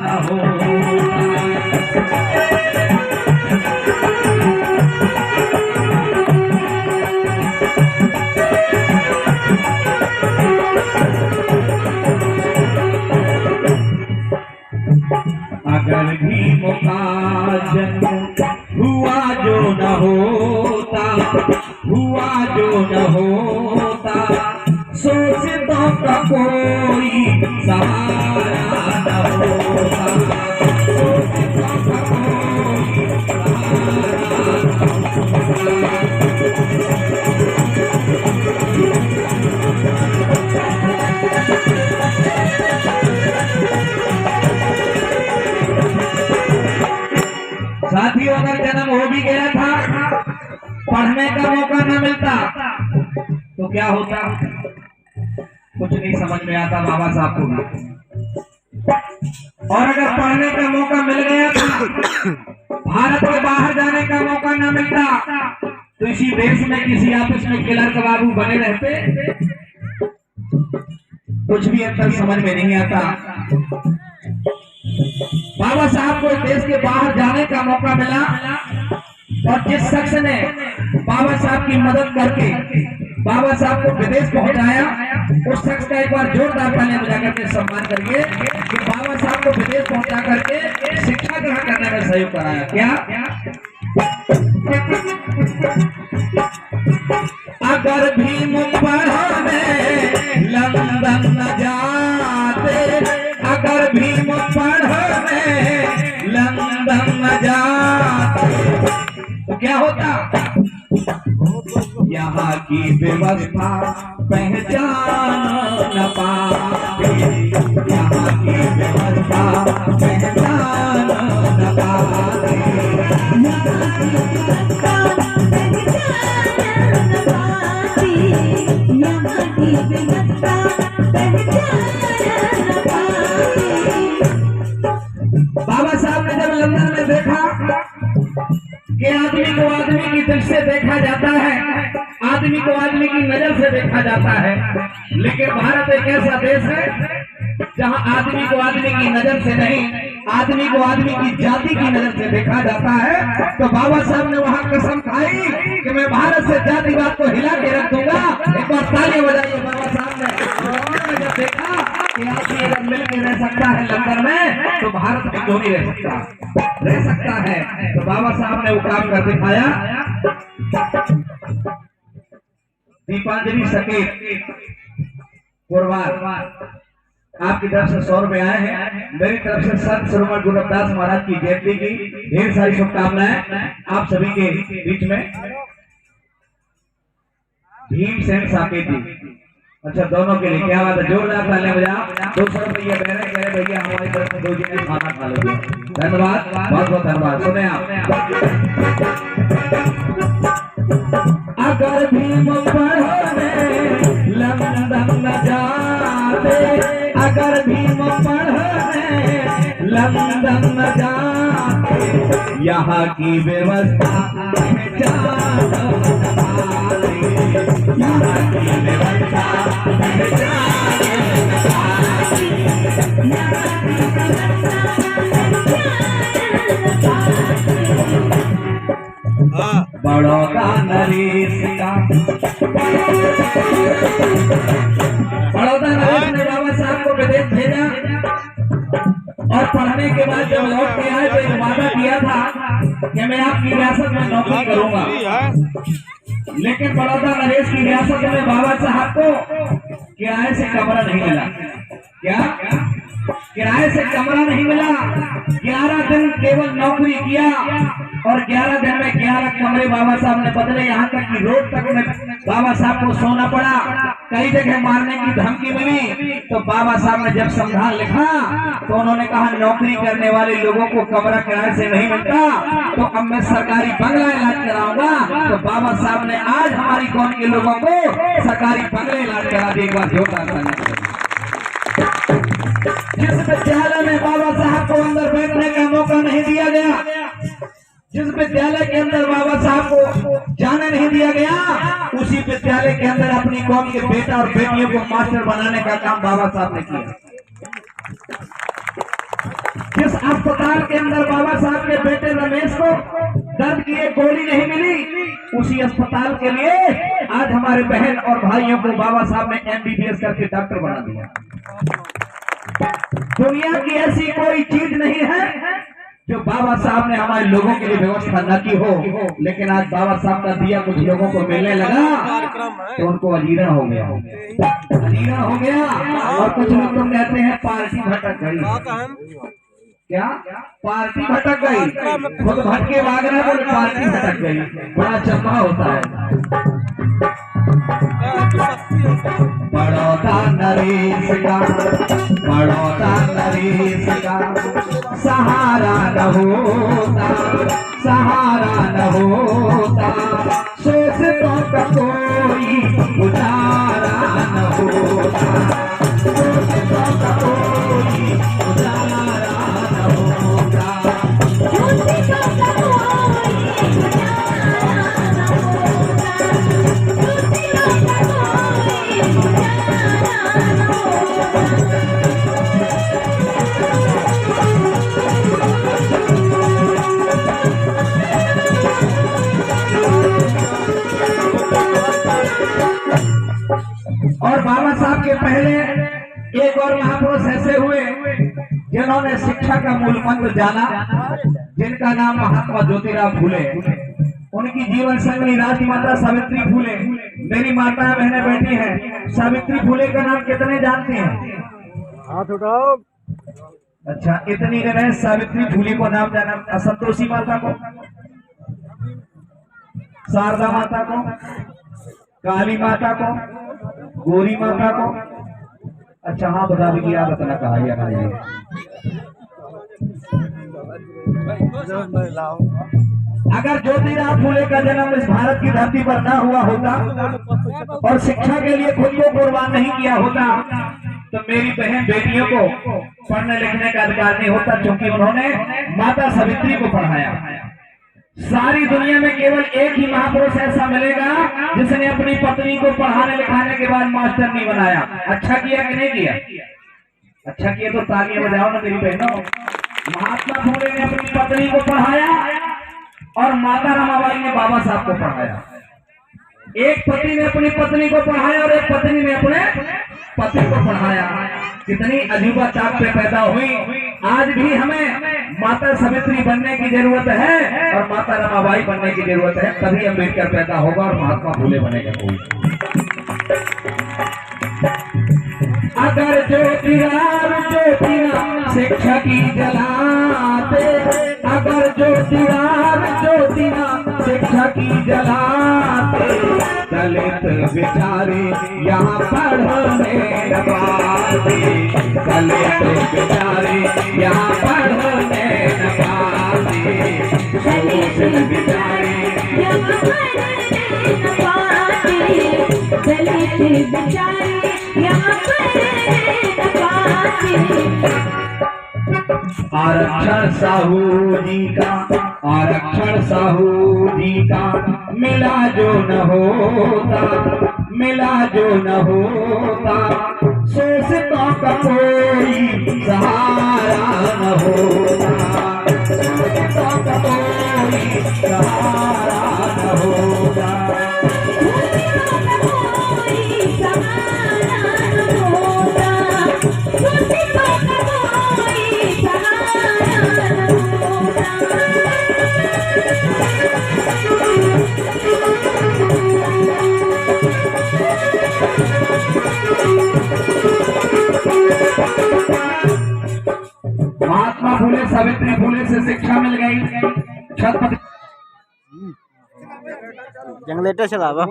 न हो। अगर भीम का जन्म हुआ जो न होता, हुआ जो न होता, सोचता का कोई सहारा न होता, सोचता का कोई सहारा न साथियों। अगर जन्म हो भी गया था, पढ़ने का मौका न मिलता तो क्या होता? कुछ नहीं समझ में आता बाबा साहब को भी। और अगर पढ़ने का मौका मिल गया था, भारत के बाहर जाने का मौका न मिलता तो इसी देश में किसी ऑफिस में क्लर्क बाबू बने रहते। कुछ भी अंतर समझ में नहीं आता। बाबा साहब को देश के बाहर जाने का मौका मिला और जिस शख्स ने बाबा साहब की मदद करके बाबा साहब को विदेश पहुंचाया, उस शख्स का एक बार जोरदार तालियां बजा करके सम्मान करिए कि बाबा साहब को विदेश पहुंचा करके शिक्षा ग्रहण करने में सहयोग कराया। क्या? अगर भीम पढ़ने लंदन न जाते, अगर भीम पढ़ने लंदन न जाते तो क्या होता? यहाँ की व्यवस्था पहचान न पाते, यहाँ की व्यवस्था पहचान न पाते, बाबा साहब ने जब लंदन में देखा कि आदमी को आदमी की दृष्टि से देखा जाता है, आदमी को आदमी की नजर से देखा जाता है, लेकिन भारत एक ऐसा देश है जहां आदमी को आदमी की नजर से नहीं, आदमी को आदमी की जाति की नजर से देखा जाता है। तो बाबा साहब ने वहां कसम खाई कि मैं भारत से जातिवाद को हिला के रख दूंगा। एक बार तालियां बजाइए बाबा साहब ने। और जब देखा कि आदमी अगर मिल के रह सकता है लंदन में तो भारत में क्यों नहीं रह सकता है। तो बाबा साहब ने वो काम कर दिखाया। दीपांजलि सकेत कुरवार आपकी तरफ से 100 रुपए आए हैं। मेरी तरफ से संत श्रीमद गुरु रविदास महाराज की जयंती की ढेर सारी शुभकामनाएं आप सभी के बीच में। भीमसेन साकेत जी, अच्छा दोनों के लिए क्या बात है, जोरदार तालियां बजाओ। 200 रुपये दे रहे कह रहे भैया हमारी तरफ से 2 दिन खाना खा लो। धन्यवाद, बहुत बहुत धन्यवाद। सुने आप। अगर भीम पढ़ने लंदन न जाते, अगर भीम पढ़ने लंदन न जाते, यहाँ की व्यवस्था पहचान न पाते, यहाँ की व्यवस्था पहचान न पाते, यहाँ की बड़ौदा नरेश का, बड़ौदा नरेश ने बाबा साहब को विदेश भेजा और पढ़ने के बाद जब लौट के आए तो एक वादा किया था कि मैं आपकी रियासत में नौकरी करूंगा। लेकिन बड़ौदा नरेश की रियासत में बाबा साहब को किराए से कमरा नहीं मिला। क्या? किराए से कमरा नहीं मिला। 11 दिन केवल नौकरी किया और 11 दिन में 11 कमरे बाबा साहब ने बदले। यहाँ तक कि रोड तक में बाबा साहब को सोना पड़ा। कई जगह मारने की धमकी मिली। तो बाबा साहब ने जब संविधान लिखा तो उन्होंने कहा नौकरी करने वाले लोगों को कमरा किराए से नहीं मिलता, तो अब मैं सरकारी बंगला इलाज कराऊंगा। तो बाबा साहब ने आज हमारी कौम के लोगों को सरकारी बंगले इलाज करा दिए। एक बार जोरदार। जिस विद्यालय में बाबा साहब को अंदर बैठने का मौका नहीं दिया गया, जिस विद्यालय के अंदर बाबा साहब को जाने नहीं दिया गया, उसी विद्यालय के अंदर अपनी कौम के बेटा और बेटियों को मास्टर बनाने का काम बाबा साहब ने किया। जिस अस्पताल के अंदर बाबा साहब के बेटे रमेश को दर्द की एक गोली नहीं मिली, उसी अस्पताल के लिए आज हमारे बहन और भाइयों को बाबा साहब ने MBBS करके डॉक्टर बना दिया। दुनिया की ऐसी कोई चीज नहीं है जो बाबा साहब ने हमारे लोगों के लिए व्यवस्था न की हो, लेकिन आज बाबा साहब का दिया कुछ लोगों को मिलने लगा तो उनको अजीरा हो गया, अजीरा हो गया। और कुछ लोग तो कहते हैं पार्टी भटक गई। क्या पार्टी भटक गई? खुद भटके भाग रहे बोले पार्टी भटक गई, बड़ा चम्मा होता है। बड़ौदा नरेश का, बड़ौदा नरेश का सहारा न होता, सहारा न होता, सोचतों का कोई गुजारा न होता, सोचतों का कोई गुजारा न होता, सोचतों का कोई गुजारा न होता, सोचतों का कोई गुजारा न होता। और बाबा साहब के पहले एक और महापुरुष ऐसे हुए जिन्होंने शिक्षा का मूल मंत्र जाना, जिनका नाम महात्मा ज्योतिराव फूले। उनकी जीवन संगनी राजमाता सावित्री फूले। मेरी माता बहने बैठी हैं, सावित्री फूले का नाम कितने जानते हैं? हाथ उठाओ। अच्छा, इतनी रहे सावित्री फूले को नाम जाना। संतोषी माता को, शारदा माता को, काली माता को, गोरी माता को। अच्छा हाँ बता दीजिए, आप बतना कहा या नहीं? अगर ज्योतिराव फूले का जन्म इस भारत की धरती पर ना हुआ होता और शिक्षा के लिए खुद को कुर्बान नहीं किया होता तो मेरी बहन बेटियों को पढ़ने लिखने का अधिकार नहीं होता, क्योंकि उन्होंने माता सावित्री को पढ़ाया। सारी दुनिया में केवल एक ही महापुरुष ऐसा मिलेगा जिसने अपनी पत्नी को पढ़ाने लिखाने के बाद मास्टर नहीं बनाया। अच्छा किया कि नहीं किया? अच्छा किया तो तालियां बजाओ ना मेरी बहनों। महात्मा फूले ने अपनी पत्नी को पढ़ाया और माता रमाबाई ने बाबा साहब को पढ़ाया। एक पति ने अपनी पत्नी को पढ़ाया और एक पत्नी ने अपने पति को पढ़ाया। कितनी अजूबा चाप पे पैदा हुई। आज भी हमें माता सावित्री बनने की जरूरत है और माता रमाबाई बनने की जरूरत है, तभी अम्बेडकर पैदा होगा और महात्मा फूले बनेगा कोई। अगर ज्योतिराव शिक्षा की जलाते, अगर ज्योतिराव शिक्षा की जलाते, दलित बेचारे यहाँ पढ़ने न पाते, दलित बेचारे यहाँ पढ़ने न पाते, दलित बेचारे यहाँ पढ़ने न पाते, दलित बेचारे यहाँ पढ़ने न पाते। आरक्षण साहू जी का, आरक्षण साहू जी का मिला जो न होता, मिला जो न होता, शोषितों का कोई सहारा न होता, शोषितों का कोई सहारा न होता, महात्मा फूले सावित्री फूले से शिक्षा मिल गई। छत्रपति जनरेटर चलावा